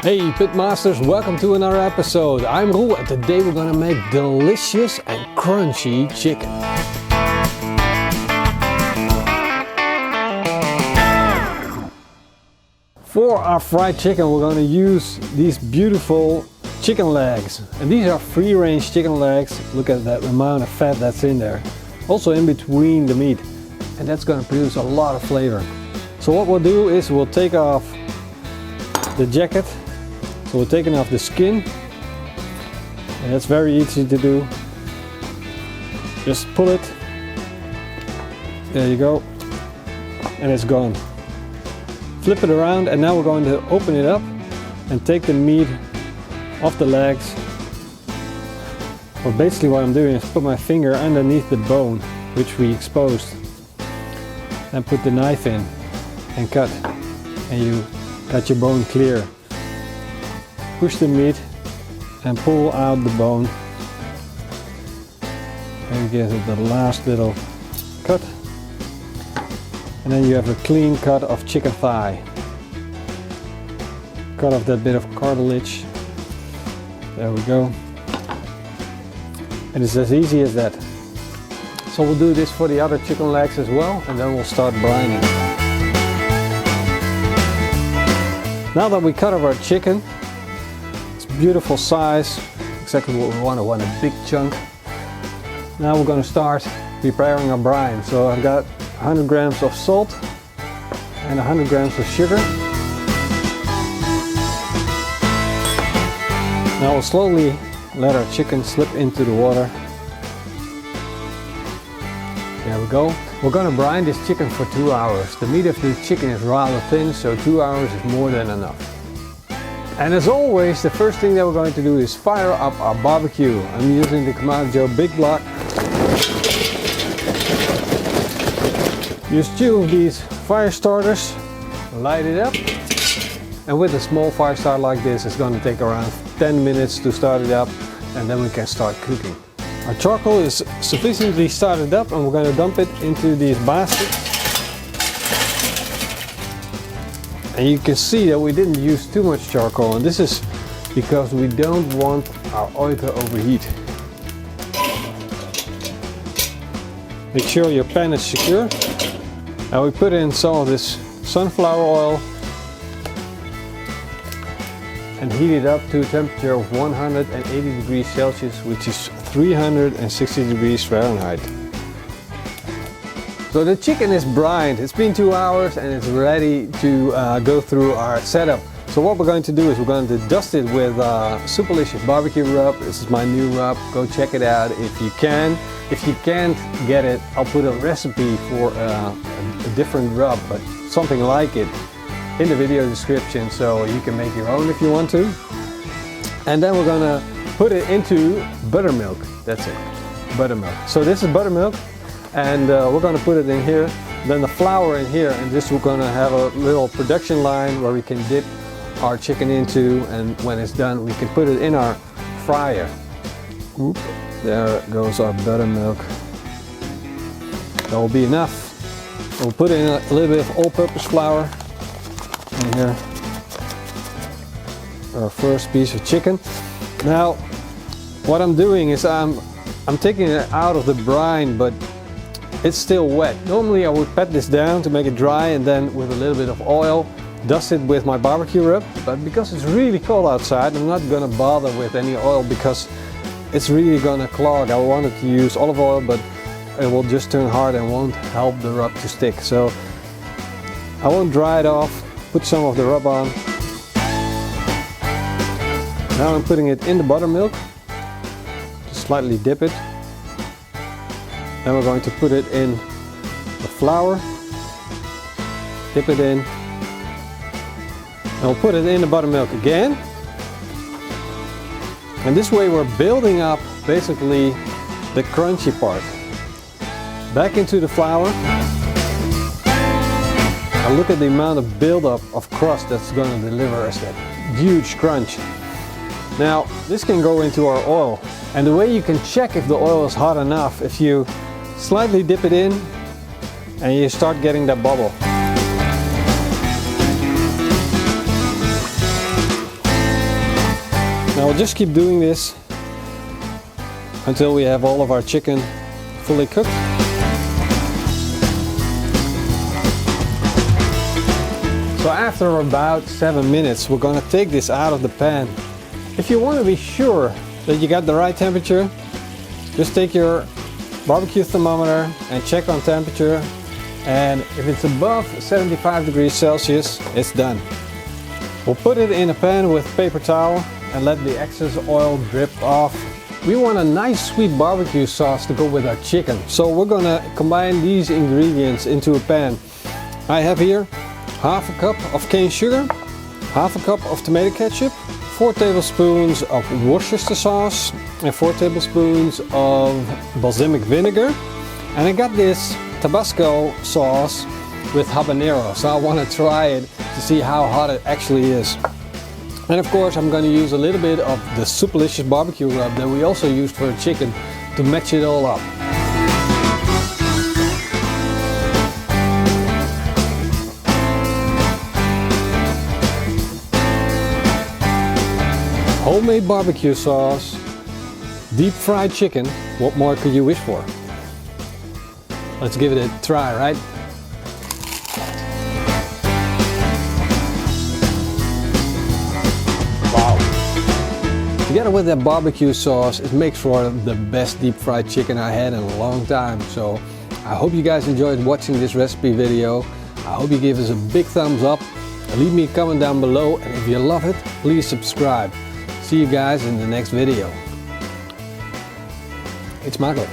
Hey Pitmasters, welcome to another episode. I'm Roel and today we're gonna make delicious and crunchy chicken. For our fried chicken we're gonna use these beautiful chicken legs. And these are free-range chicken legs. Look at that amount of fat that's in there. Also in between the meat. And that's gonna produce a lot of flavor. So what we'll do is we'll take off the jacket. So we're taking off the skin, and that's very easy to do. Just pull it, there you go, and it's gone. Flip it around, and now we're going to open it up and take the meat off the legs. Well, basically what I'm doing is put my finger underneath the bone, which we exposed, and put the knife in and cut, and you cut your bone clear. Push the meat and pull out the bone and give it the last little cut, and then you have a clean cut of chicken thigh. Cut off that bit of cartilage. There we go. And it's as easy as that. So we'll do this for the other chicken legs as well, and then we'll start brining. Now that we cut off our chicken, beautiful size, exactly what we want. I want a big chunk. Now we're going to start preparing our brine. So I've got 100 grams of salt and 100 grams of sugar. Now we'll slowly let our chicken slip into the water. There we go. We're going to brine this chicken for 2 hours. The meat of the chicken is rather thin, so 2 hours is more than enough. And as always, the first thing that we're going to do is fire up our barbecue. I'm using the Kamado Joe Big Block. Use 2 of these fire starters, light it up. And with a small fire starter like this, it's going to take around 10 minutes to start it up, and then we can start cooking. Our charcoal is sufficiently started up, and we're going to dump it into these baskets. And you can see that we didn't use too much charcoal, and this is because we don't want our oil to overheat. Make sure your pan is secure. Now we put in some of this sunflower oil and heat it up to a temperature of 180 degrees Celsius, which is 360 degrees Fahrenheit. So the chicken is brined. It's been 2 hours and it's ready to go through our setup. So what we're going to do is we're going to dust it with Superlicious barbecue rub. This is my new rub. Go check it out if you can. If you can't get it, I'll put a recipe for a different rub, but something like it, in the video description, so you can make your own if you want to. And then we're gonna put it into buttermilk. That's it, buttermilk. So this is buttermilk. And we're going to put it in here, then the flour in here, and this we're going to have a little production line where we can dip our chicken into, and when it's done we can put it in our fryer. Oop, there goes our buttermilk. That will be enough. We'll put in a little bit of all-purpose flour in here. Our first piece of chicken. Now what I'm doing is I'm taking it out of the brine, but it's still wet. Normally I would pat this down to make it dry, and then with a little bit of oil dust it with my barbecue rub, but because it's really cold outside I'm not gonna bother with any oil because it's really gonna clog. I wanted to use olive oil, but it will just turn hard and won't help the rub to stick. So I won't dry it off, put some of the rub on. Now I'm putting it in the buttermilk, just slightly dip it. Then we're going to put it in the flour, dip it in, and we'll put it in the buttermilk again. And this way we're building up basically the crunchy part. Back into the flour. And look at the amount of buildup of crust that's going to deliver us that huge crunch. Now this can go into our oil, and the way you can check if the oil is hot enough, if you slightly dip it in and you start getting that bubble. Now we'll just keep doing this until we have all of our chicken fully cooked. So after about 7 minutes, we're gonna take this out of the pan. If you want to be sure that you got the right temperature, just take your barbecue thermometer and check on temperature. And if it's above 75 degrees Celsius, it's done. We'll put it in a pan with paper towel and let the excess oil drip off. We want a nice sweet barbecue sauce to go with our chicken. So we're gonna combine these ingredients into a pan. I have here half a cup of cane sugar, half a cup of tomato ketchup, 4 tablespoons of Worcestershire sauce, and 4 tablespoons of balsamic vinegar. And I got this Tabasco sauce with habanero, so I want to try it to see how hot it actually is. And of course I'm going to use a little bit of the Superlicious barbecue rub that we also used for the chicken to match it all up. Homemade barbecue sauce, deep fried chicken, what more could you wish for? Let's give it a try, right? Wow. Together with that barbecue sauce, it makes for the best deep fried chicken I had in a long time. So I hope you guys enjoyed watching this recipe video. I hope you give us a big thumbs up. Leave me a comment down below, and if you love it, please subscribe. See you guys in the next video. It's Michael.